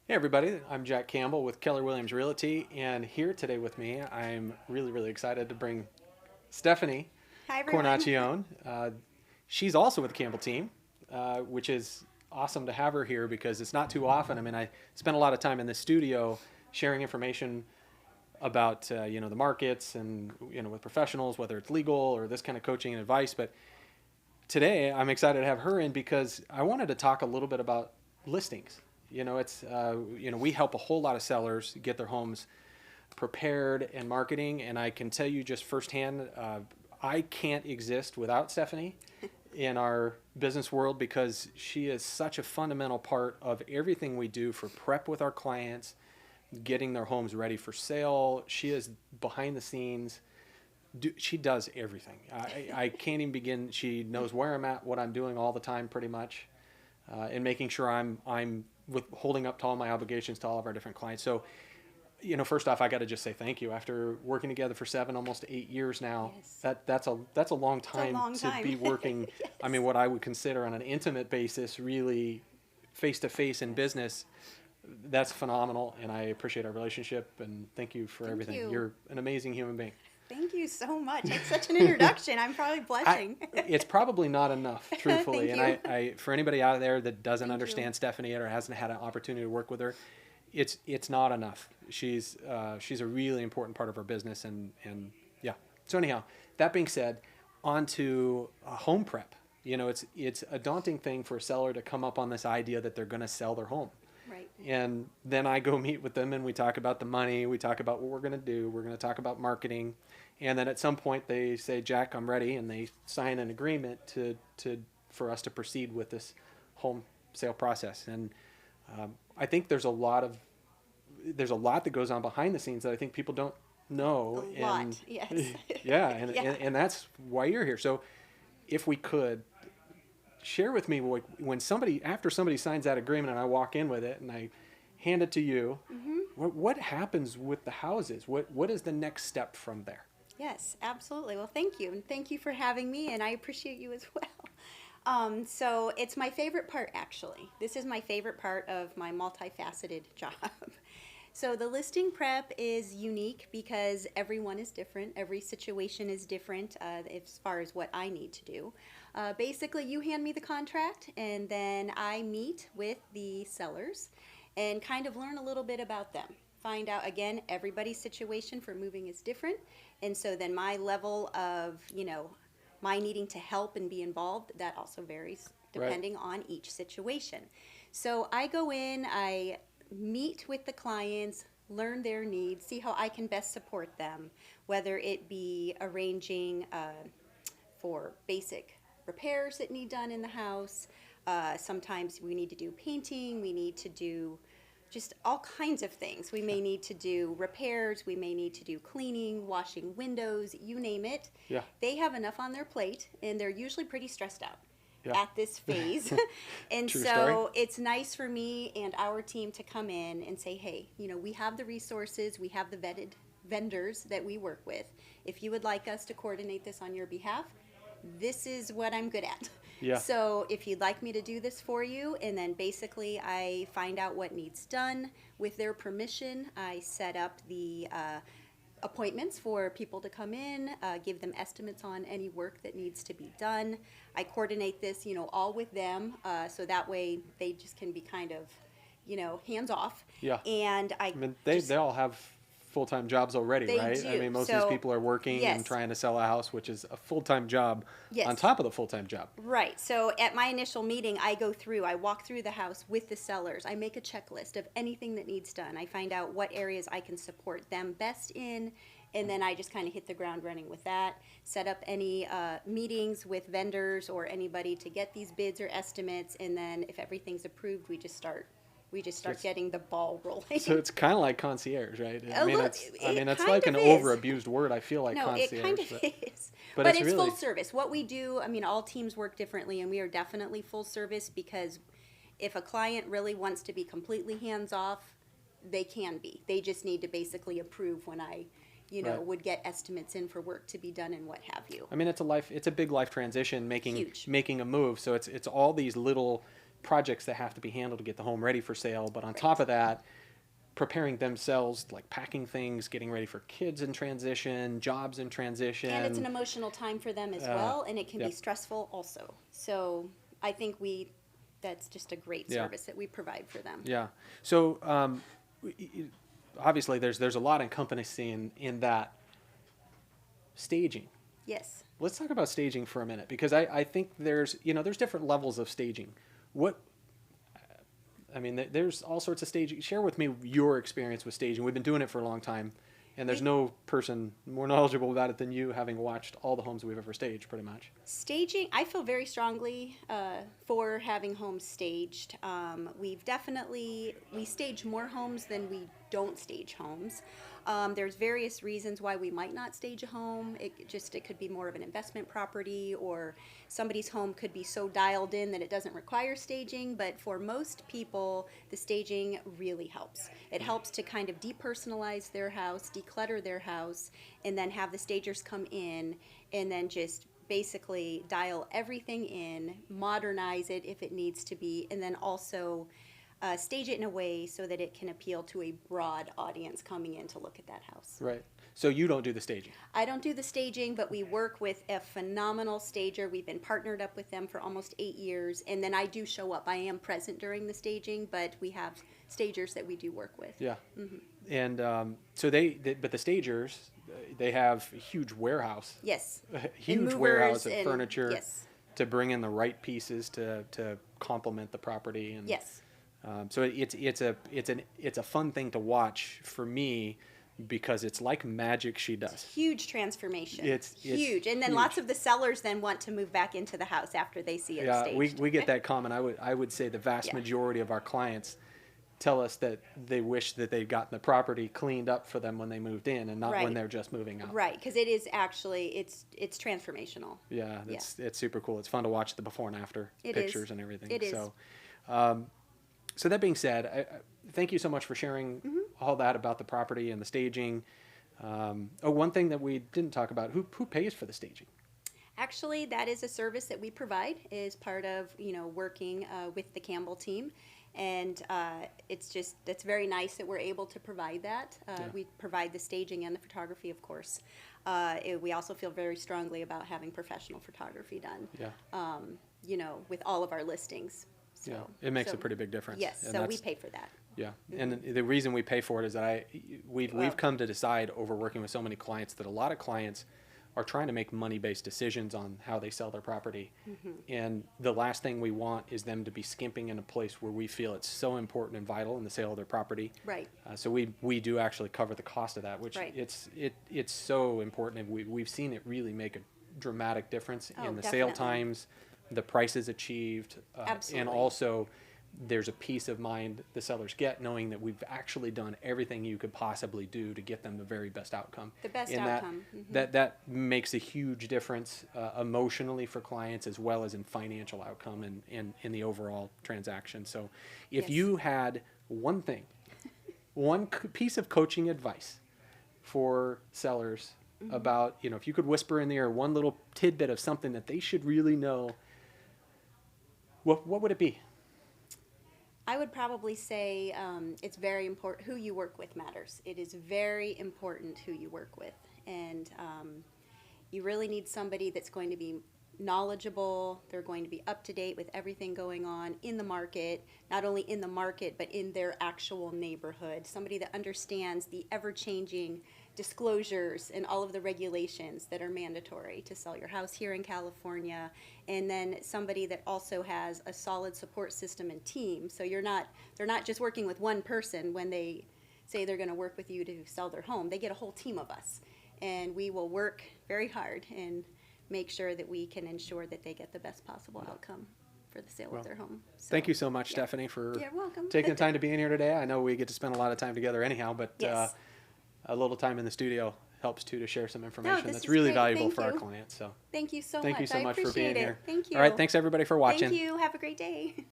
Hey everybody, I'm Jack Campbell with Keller Williams Realty, and here today with me, I'm really excited to bring Stephanie Hi, everyone. Cornacchione. She's also with the Campbell Team, which is awesome to have her here because it's not too often. I mean, I spend a lot of time in the studio sharing information about the markets and with professionals, whether it's legal or this kind of coaching and advice. But today, I'm excited to have her in because I wanted to talk a little bit about listings. We help a whole lot of sellers get their homes prepared and marketing, and I can tell you just firsthand, I can't exist without Stephanie in our business world because she is such a fundamental part of everything we do for prep with our clients, getting their homes ready for sale. She is behind the scenes. She does everything. I can't even begin. She knows where I'm at, what I'm doing all the time, pretty much, and making sure I'm with holding up to all my obligations to all of our different clients. So, first off, I got to just say thank you. After working together for almost 8 years now, Yes, that's a long it's a time long to time. be working. I Yes. mean, what I would consider on an intimate basis, really face to face in Yes. business. That's phenomenal, and I appreciate our relationship. And thank you for Thank everything. you. You're an amazing human being. Thank you so much. That's such an introduction. I'm probably I, blushing. it's probably not enough, truthfully. Thank And you. for anybody out there that doesn't Thank you. understand Stephanie yet or hasn't had an opportunity to work with her, it's not enough. She's a really important part of our business, and yeah. So anyhow, that being said, on to home prep. It's a daunting thing for a seller to come up on this idea that they're going to sell their home. Right. And then I go meet with them and we talk about the money, we talk about what we're going to do, we're going to talk about marketing. And then at some point they say, Jack, I'm ready. And they sign an agreement for us to proceed with this home sale process. And I think there's a lot that goes on behind the scenes that I think people don't A know. lot. And Yes. yeah, and, Yeah. and, and that's why you're here. So if we could share with me when after somebody signs that agreement and I walk in with it and I hand it to you, hmm what happens with the houses? What is the next step from there? Yes, absolutely. Well, thank you. And thank you for having me, and I appreciate you as well. So it's my favorite part, actually. This is my favorite part of my multifaceted job. So the listing prep is unique because everyone is different. Every situation is different as far as what I need to do. Basically, you hand me the contract, and then I meet with the sellers and kind of learn a little bit about them. Find out again, everybody's situation for moving is different, and so then my level of, my needing to help and be involved, that also varies Right. depending on each situation. So I go in, I meet with the clients, learn their needs, see how I can best support them, whether it be arranging for basic repairs that need done in the house. Sometimes we need to do painting, we need to do just all kinds of things. We may need to do repairs, we may need to do cleaning, washing windows, you name it. Yeah. They have enough on their plate, and they're usually pretty stressed out Yeah. at this phase. And True story. so it's nice for me and our team to come in and say, hey, we have the resources, we have the vetted vendors that we work with. If you would like us to coordinate this on your behalf, this is what I'm good at. Yeah. So if you'd like me to do this for you, and then basically I find out what needs done. With their permission, I set up the appointments for people to come in, give them estimates on any work that needs to be done. I coordinate this, all with them, so that way they just can be kind of, hands off. Yeah. And I I mean, just, they all have full-time jobs already, they right? I do. mean, most of these So, people are working and yes, trying to sell a house, which is a full-time job on yes. top of the full-time job. Right. So at my initial meeting, I walk through the house with the sellers. I make a checklist of anything that needs done. I find out what areas I can support them best in, and then I just kind of hit the ground running with that. Set up any meetings with vendors or anybody to get these bids or estimates, and then if everything's approved, we just start. We just So start it's, getting the ball rolling. so it's kind of like concierge, right? I A mean, little, it's it it's kind like an of is. over-abused word. I feel like No, it kind concierge, of is. but But it's it's full really service. What we do, I mean, all teams work differently, and we are definitely full service because if a client really wants to be completely hands off, they can be. They just need to basically approve when I, right. would get estimates in for work to be done and what have you. I mean, it's a big life transition, making Huge. making a move. So it's all these little projects that have to be handled to get the home ready for sale. But on top of that, preparing themselves, like packing things, getting ready for kids in transition, jobs in transition. And it's an emotional time for them as well, and it can yep. be stressful also. So I think that's just a great service that we provide for them. Yeah. So obviously there's a lot encompassing in that staging. Yes. Let's talk about staging for a minute, because I think there's different levels of staging. There's all sorts of staging. Share with me your experience with staging. We've been doing it for a long time, and there's no person more knowledgeable about it than you, having watched all the homes we've ever staged, pretty much. Staging, I feel very strongly for having homes staged. We stage more homes than we don't stage homes. There's various reasons why we might not stage a home. It could be more of an investment property, or somebody's home could be so dialed in that it doesn't require staging. But for most people, the staging really helps. It helps to kind of depersonalize their house, declutter their house, and then have the stagers come in and then just basically dial everything in, modernize it if it needs to be, and then also stage it in a way so that it can appeal to a broad audience coming in to look at that house. Right. So you don't do the staging? I don't do the staging, but we work with a phenomenal stager. We've been partnered up with them for almost 8 years, and then I do show up. I am present during the staging, but we have stagers that we do work with. Yeah. Mm-hmm. And but the stagers, they have a huge warehouse. Yes. Huge warehouse of and furniture. Yes. To bring in the right pieces to complement the property. And yes. So it's a fun thing to watch for me, because it's like magic she does. It's huge transformation. It's huge. And then huge. Lots of the sellers then want to move back into the house after they see it staged. we get that comment. I would say the vast majority of our clients tell us that they wish that they'd gotten the property cleaned up for them when they moved in, and not when they're just moving out. Right, because it is actually, it's transformational. Yeah, it's super cool. It's fun to watch the before and after pictures and everything. It is. So that being said, I thank you so much for sharing all that about the property and the staging. One thing that we didn't talk about, who pays for the staging? Actually, that is a service that we provide as part of, working with the Campbell team. And that's very nice that we're able to provide that. We provide the staging and the photography, of course. We also feel very strongly about having professional photography done, with all of our listings. So, it makes a pretty big difference. Yes, and so we pay for that. Yeah, and the reason we pay for it is that we've come to decide over working with so many clients that a lot of clients are trying to make money-based decisions on how they sell their property. And the last thing we want is them to be skimping in a place where we feel it's so important and vital in the sale of their property. Right. So we do actually cover the cost of that, which it's so important. And we've seen it really make a dramatic difference in the sale times, the prices achieved, and also there's a peace of mind the sellers get knowing that we've actually done everything you could possibly do to get them the very best outcome. The best outcome. That makes a huge difference emotionally for clients, as well as in financial outcome and in the overall transaction. So if you had one thing, one piece of coaching advice for sellers about, if you could whisper in the ear one little tidbit of something that they should really know, what would it be? I would probably say it's very important. Who you work with matters. It is very important who you work with. And you really need somebody that's going to be knowledgeable. They're going to be up to date with everything going on in the market, not only in the market, but in their actual neighborhood. Somebody that understands the ever-changing disclosures and all of the regulations that are mandatory to sell your house here in California, and then somebody that also has a solid support system and team. So they're not just working with one person when they say they're going to work with you to sell their home. They get a whole team of us, and we will work very hard and make sure that we can ensure that they get the best possible outcome for the sale of their home. So, thank you so much, Stephanie, for You're welcome. taking the time to be in here today. I know we get to spend a lot of time together anyhow, but a little time in the studio helps too, to share some information that's really valuable for our clients. So thank you so much. Thank you so much for being here. Thank you. All right, thanks everybody for watching. Thank you. Have a great day.